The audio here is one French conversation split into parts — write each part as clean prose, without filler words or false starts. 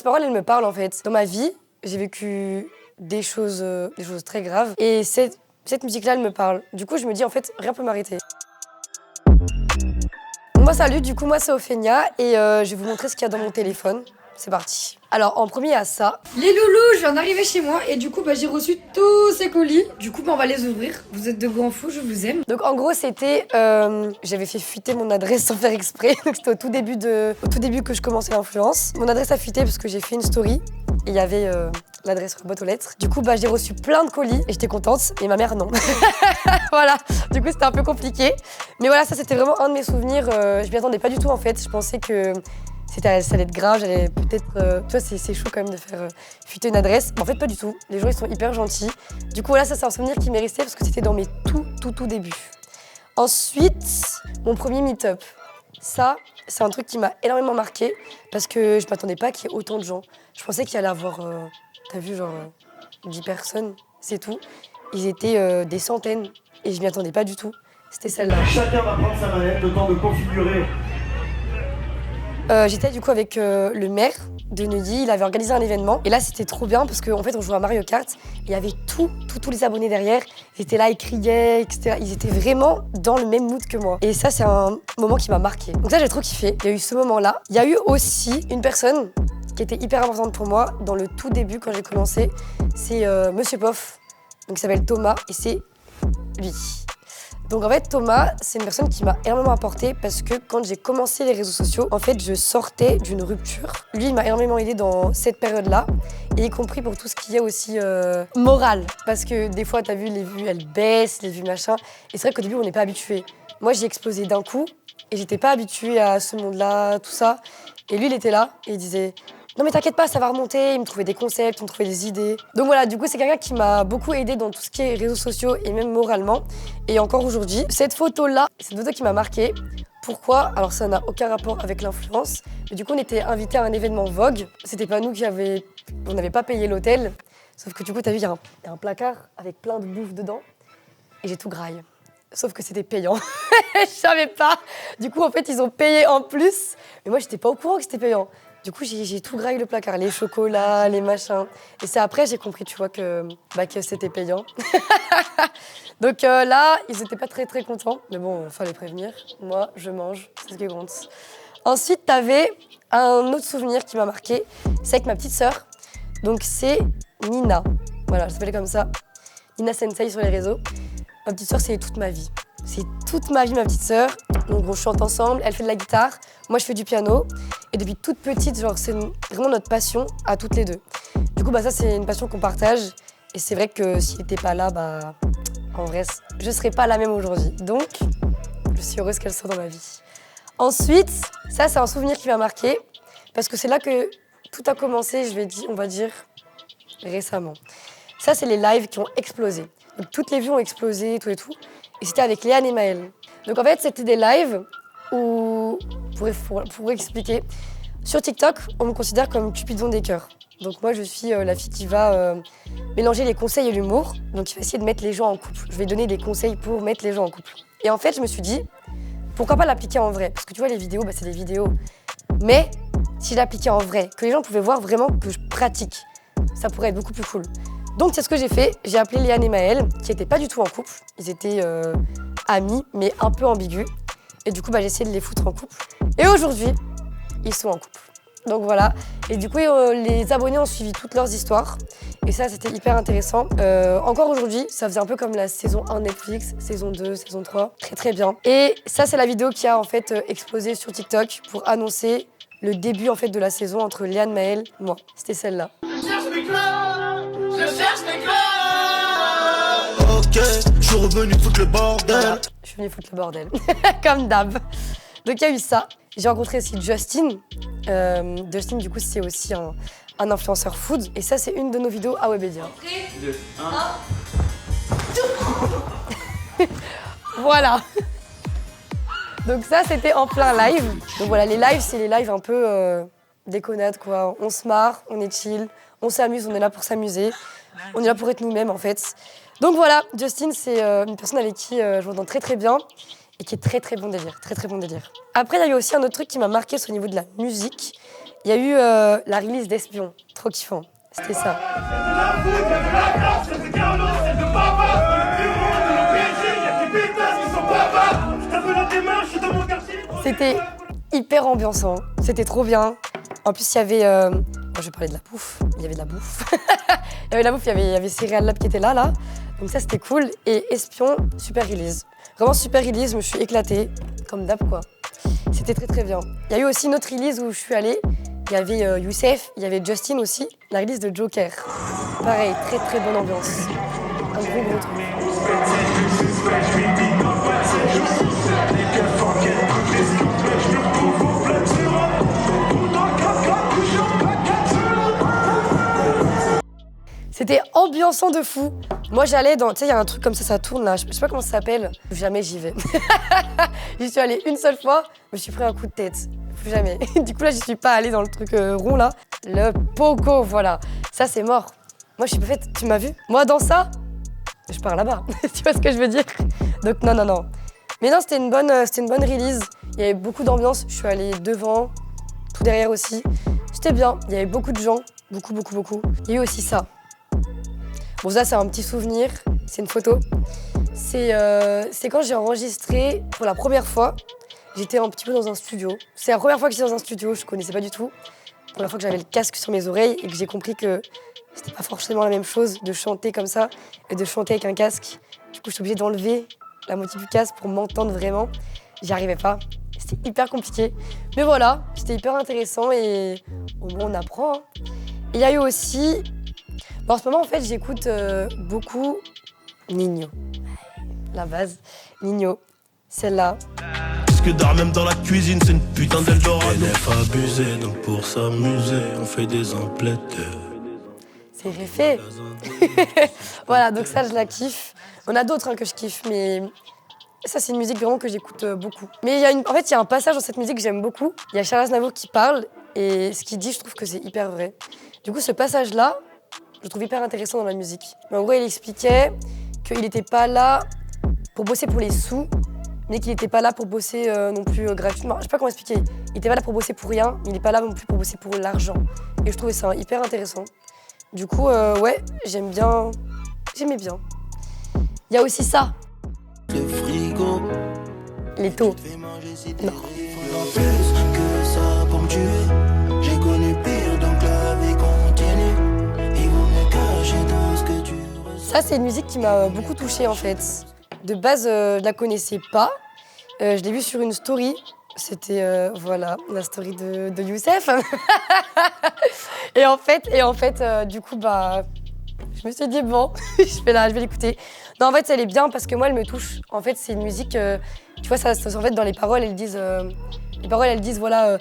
paroles, elles me parlent en fait. Dans ma vie, j'ai vécu des choses très graves. Et cette musique-là, elle me parle. Du coup, je me dis, en fait, rien peut m'arrêter. Moi, salut, du coup, moi, c'est Ophénia. Et je vais vous montrer ce qu'il y a dans mon téléphone. C'est parti. Alors, en premier, il y a ça. Les loulous, je viens d'arriver chez moi et du coup, j'ai reçu tous ces colis. Du coup, on va les ouvrir. Vous êtes de grands fous, je vous aime. Donc, en gros, c'était... j'avais fait fuiter mon adresse sans faire exprès. Donc, c'était au tout début que je commençais l'influence. Mon adresse a fuité parce que j'ai fait une story. Et il y avait l'adresse boîte aux lettres. Du coup, j'ai reçu plein de colis et j'étais contente. Et ma mère, non. Voilà. Du coup, c'était un peu compliqué. Mais voilà, ça, c'était vraiment un de mes souvenirs. Je m'y attendais pas du tout, en fait. Je pensais que... ça allait être grave, j'allais peut-être... tu vois, c'est chaud quand même de faire fuiter une adresse. Mais en fait, pas du tout. Les gens, ils sont hyper gentils. Du coup, voilà, ça, c'est un souvenir qui m'est resté parce que c'était dans mes tout débuts. Ensuite, mon premier meet-up. Ça, c'est un truc qui m'a énormément marqué parce que je m'attendais pas qu'il y ait autant de gens. Je pensais qu'il y allait avoir, t'as vu, genre 10 personnes, c'est tout. Ils étaient des centaines et je m'y attendais pas du tout. C'était celle-là. Chacun va prendre sa manette, le temps de configurer. J'étais du coup avec le maire de Neuilly, il avait organisé un événement et là c'était trop bien parce qu'en fait on jouait à Mario Kart, il y avait tous les abonnés derrière, ils étaient là, ils criaient, etc. Ils étaient vraiment dans le même mood que moi. Et ça c'est un moment qui m'a marqué. Donc ça j'ai trop kiffé, il y a eu ce moment-là. Il y a eu aussi une personne qui était hyper importante pour moi dans le tout début quand j'ai commencé, c'est Monsieur Poff, donc il s'appelle Thomas et c'est lui. Donc en fait, Thomas, c'est une personne qui m'a énormément apporté parce que quand j'ai commencé les réseaux sociaux, en fait, je sortais d'une rupture. Lui, il m'a énormément aidé dans cette période-là, et y compris pour tout ce qui est aussi moral. Parce que des fois, t'as vu, les vues, elles baissent, les vues machin. Et c'est vrai qu'au début, on n'est pas habitué. Moi, j'ai explosé d'un coup, et j'étais pas habituée à ce monde-là, tout ça. Et lui, il était là, et il disait... Non mais t'inquiète pas, ça va remonter, il me trouvait des concepts, il me trouvait des idées. Donc voilà, du coup c'est quelqu'un qui m'a beaucoup aidé dans tout ce qui est réseaux sociaux et même moralement. Et encore aujourd'hui, cette photo-là, c'est une photo qui m'a marquée. Pourquoi? Alors ça n'a aucun rapport avec l'influence. Mais du coup on était invités à un événement Vogue. C'était pas nous on n'avait pas payé l'hôtel. Sauf que du coup t'as vu, il y a un placard avec plein de bouffe dedans. Et j'ai tout graille. Sauf que c'était payant. Je savais pas. Du coup en fait ils ont payé en plus. Mais moi j'étais pas au courant que c'était payant. Du coup, j'ai tout graillé le placard, les chocolats, les machins. Et c'est après, j'ai compris, tu vois, que c'était payant. Donc là, ils étaient pas très contents. Mais bon, fallait prévenir. Moi, je mange, c'est ce qui compte. Ensuite, t'avais un autre souvenir qui m'a marqué. C'est avec ma petite sœur. Donc c'est Nina. Voilà, elle s'appelait comme ça. Nina Sensei sur les réseaux. Ma petite sœur, c'est toute ma vie. C'est toute ma vie, ma petite sœur. Donc on chante ensemble, elle fait de la guitare, moi je fais du piano. Et depuis toute petite, genre c'est vraiment notre passion à toutes les deux. Du coup, ça c'est une passion qu'on partage. Et c'est vrai que s'il n'était pas là, en vrai, je serais pas la même aujourd'hui. Donc, je suis heureuse qu'elle soit dans ma vie. Ensuite, ça c'est un souvenir qui m'a marqué. Parce que c'est là que tout a commencé, on va dire, récemment. Ça, c'est les lives qui ont explosé. Donc, toutes les vues ont explosé, tout et tout. Et c'était avec Léane et Maëlle. Donc en fait, c'était des lives où, pour expliquer, sur TikTok, on me considère comme Cupidon des cœurs. Donc moi, je suis la fille qui va mélanger les conseils et l'humour. Donc il va essayer de mettre les gens en couple. Je vais donner des conseils pour mettre les gens en couple. Et en fait, je me suis dit, pourquoi pas l'appliquer en vrai? Parce que tu vois, les vidéos, c'est des vidéos. Mais si je l'appliquais en vrai, que les gens pouvaient voir vraiment que je pratique, ça pourrait être beaucoup plus cool. Donc c'est ce que j'ai fait, j'ai appelé Léane et Maëlle, qui n'étaient pas du tout en couple. Ils étaient amis, mais un peu ambigus. Et du coup, j'ai essayé de les foutre en couple. Et aujourd'hui, ils sont en couple. Donc voilà. Et du coup, les abonnés ont suivi toutes leurs histoires. Et ça, c'était hyper intéressant. Encore aujourd'hui, ça faisait un peu comme la saison 1 Netflix, saison 2, saison 3. Très bien. Et ça, c'est la vidéo qui a en fait explosé sur TikTok pour annoncer le début en fait de la saison entre Léane, Maëlle et moi. C'était celle-là. Je cherche mes clés. Ok, je suis revenu foutre le bordel. Voilà, je suis venue foutre le bordel, comme d'hab. Donc il y a eu ça. J'ai rencontré aussi Justin. Justin, du coup, c'est aussi un influenceur food. Et ça, c'est une de nos vidéos à Webedia. 3, 2, 1. Voilà. Donc ça, c'était en plein live. Donc voilà, les lives, c'est les lives un peu déconnades, quoi. On se marre, on est chill. On s'amuse, on est là pour s'amuser. On est là pour être nous-mêmes, en fait. Donc voilà, Justin, c'est une personne avec qui je m'entends très bien et qui est très bon délire, très bon délire. Après, il y a eu aussi un autre truc qui m'a marqué, c'est au niveau de la musique. Il y a eu la release d'Espion, trop kiffant. C'était ça. C'était hyper ambiançant, c'était trop bien. En plus, il y avait... je vais parler de la bouffe. Il y avait de la bouffe. Il y avait de la bouffe, il y avait Serial Lab qui était là. Donc ça, c'était cool. Et Espion, super release. Vraiment super release, je me suis éclatée. Comme d'hab, quoi. C'était très, très bien. Il y a eu aussi une autre release où je suis allée. Il y avait Youssef, il y avait Justin aussi. La release de Joker. Pareil, très, très bonne ambiance. Un gros truc. C'était ambiançant de fou. Moi, j'allais dans... Tu sais, il y a un truc comme ça tourne là. Je sais pas comment ça s'appelle. Jamais j'y vais. J'y suis allée une seule fois, je me suis pris un coup de tête. Plus jamais. Du coup, là, j'y suis pas allée dans le truc rond là. Le pogo, voilà. Ça, c'est mort. Moi, je suis pas faite. Tu m'as vu? Moi, dans ça, je pars là-bas. Tu vois ce que je veux dire? Donc, non. Mais non, c'était une bonne release. Il y avait beaucoup d'ambiance. Je suis allée devant, tout derrière aussi. C'était bien. Il y avait beaucoup de gens. Beaucoup. Il y a eu aussi ça. Bon, ça, c'est un petit souvenir, c'est une photo. C'est quand j'ai enregistré pour la première fois. J'étais un petit peu dans un studio. C'est la première fois que j'étais dans un studio, je connaissais pas du tout. La première fois que j'avais le casque sur mes oreilles et que j'ai compris que c'était pas forcément la même chose de chanter comme ça et de chanter avec un casque. Du coup, j'étais obligée d'enlever la moitié du casque pour m'entendre vraiment. J'y arrivais pas. C'était hyper compliqué. Mais voilà, c'était hyper intéressant et au moins on apprend. Hein. Il y a eu aussi... Bon, en ce moment, en fait, j'écoute beaucoup Ninho. La base, Ninho, celle-là. Parce que d'art même dans la cuisine, c'est une putain d'Eldorado. NF abusé, donc pour s'amuser, on fait des emplettes. C'est fait. Voilà, donc ça, je la kiffe. On a d'autres que je kiffe, mais ça, c'est une musique vraiment que j'écoute beaucoup. Mais en fait, il y a un passage dans cette musique que j'aime beaucoup. Il y a Charles Aznavour qui parle et ce qu'il dit, je trouve que c'est hyper vrai. Du coup, ce passage-là, je le trouve hyper intéressant dans la musique. Mais en gros, il expliquait qu'il n'était pas là pour bosser pour les sous, mais qu'il n'était pas là pour bosser non plus gratuitement. Je sais pas comment expliquer. Il n'était pas là pour bosser pour rien, mais il n'est pas là non plus pour bosser pour l'argent. Et je trouvais ça hyper intéressant. Du coup, ouais, j'aimais bien. Il y a aussi ça. Le frigo. Les taux. Non. J'ai connu pire, donc la vie continue. Ça, c'est une musique qui m'a beaucoup touchée en fait. De base, je la connaissais pas. Je l'ai vue sur une story. C'était voilà, la story de Youssef. et en fait, du coup, bah, je me suis dit bon, je vais l'écouter. Non, en fait, elle est bien parce que moi, elle me touche. En fait, c'est une musique, tu vois, ça, en fait, dans les paroles, elles disent voilà.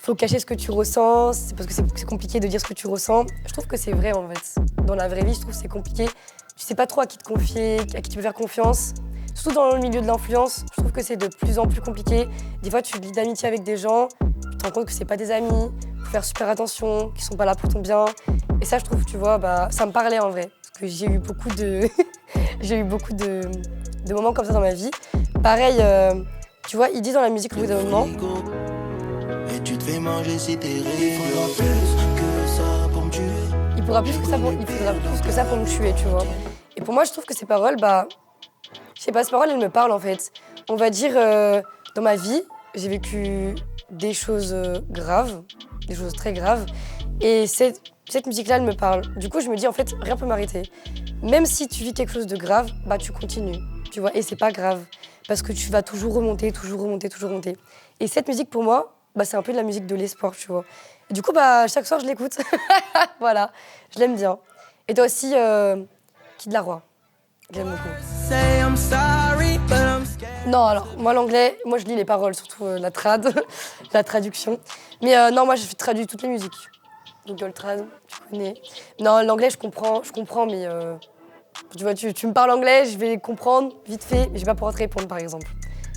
Faut cacher ce que tu ressens, c'est parce que c'est compliqué de dire ce que tu ressens. Je trouve que c'est vrai en fait. Dans la vraie vie, je trouve que c'est compliqué. Tu sais pas trop à qui te confier, à qui tu peux faire confiance. Surtout dans le milieu de l'influence, je trouve que c'est de plus en plus compliqué. Des fois, tu te lis d'amitié avec des gens, tu te rends compte que c'est pas des amis, faut faire super attention, qu'ils sont pas là pour ton bien. Et ça, je trouve, tu vois, bah, ça me parlait en vrai. Parce que j'ai eu beaucoup de moments comme ça dans ma vie. Pareil, tu vois, il dit dans la musique au bout d'un moment. Et tu te fais manger si t'es riche. Il faudra plus que ça pour me tuer. Il faudra plus que ça pour me tuer, tu vois. Et pour moi, je trouve que ces paroles, bah, je sais pas, ces paroles, elles me parlent en fait. On va dire, dans ma vie, j'ai vécu des choses graves, des choses très graves. Et cette musique-là, elle me parle. Du coup, je me dis, en fait, rien peut m'arrêter. Même si tu vis quelque chose de grave, bah, tu continues, tu vois. Et c'est pas grave, parce que tu vas toujours remonter. Et cette musique, pour moi, bah, c'est un peu de la musique de l'espoir, tu vois. Et du coup, bah, chaque soir, je l'écoute. Voilà, je l'aime bien. Et toi aussi, Kid Laroi. J'aime beaucoup. Non, alors, moi, l'anglais, moi, je lis les paroles, surtout la traduction. Mais non, moi, je traduis toutes les musiques. Google Trad, tu connais. Non, l'anglais, je comprends, mais tu vois, tu me parles anglais, je vais comprendre vite fait, mais je vais pas pouvoir te répondre, par exemple.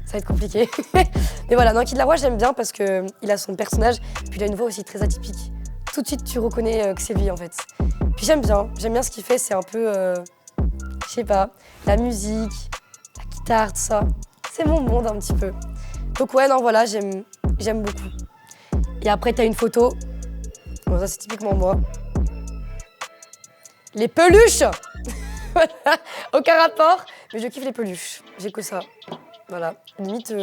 Ça va être compliqué. Mais voilà, dans Kid Laroi, j'aime bien parce qu'il a son personnage, puis il a une voix aussi très atypique. Tout de suite, tu reconnais que c'est lui, en fait. Puis j'aime bien ce qu'il fait, c'est un peu, je sais pas, la musique, la guitare, tout ça. C'est mon monde, un petit peu. Donc ouais, non, voilà, j'aime beaucoup. Et après, t'as une photo, Bon, ça, c'est typiquement moi. Les peluches. Voilà. Aucun rapport, mais je kiffe les peluches. J'ai que ça. Voilà. Limite,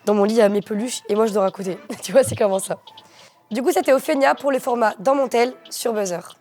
dans mon lit, il y a mes peluches et moi, je dors à côté. Tu vois, c'est comment ça. Du coup, c'était Ophénia pour le format Dans mon tel sur Buzzer.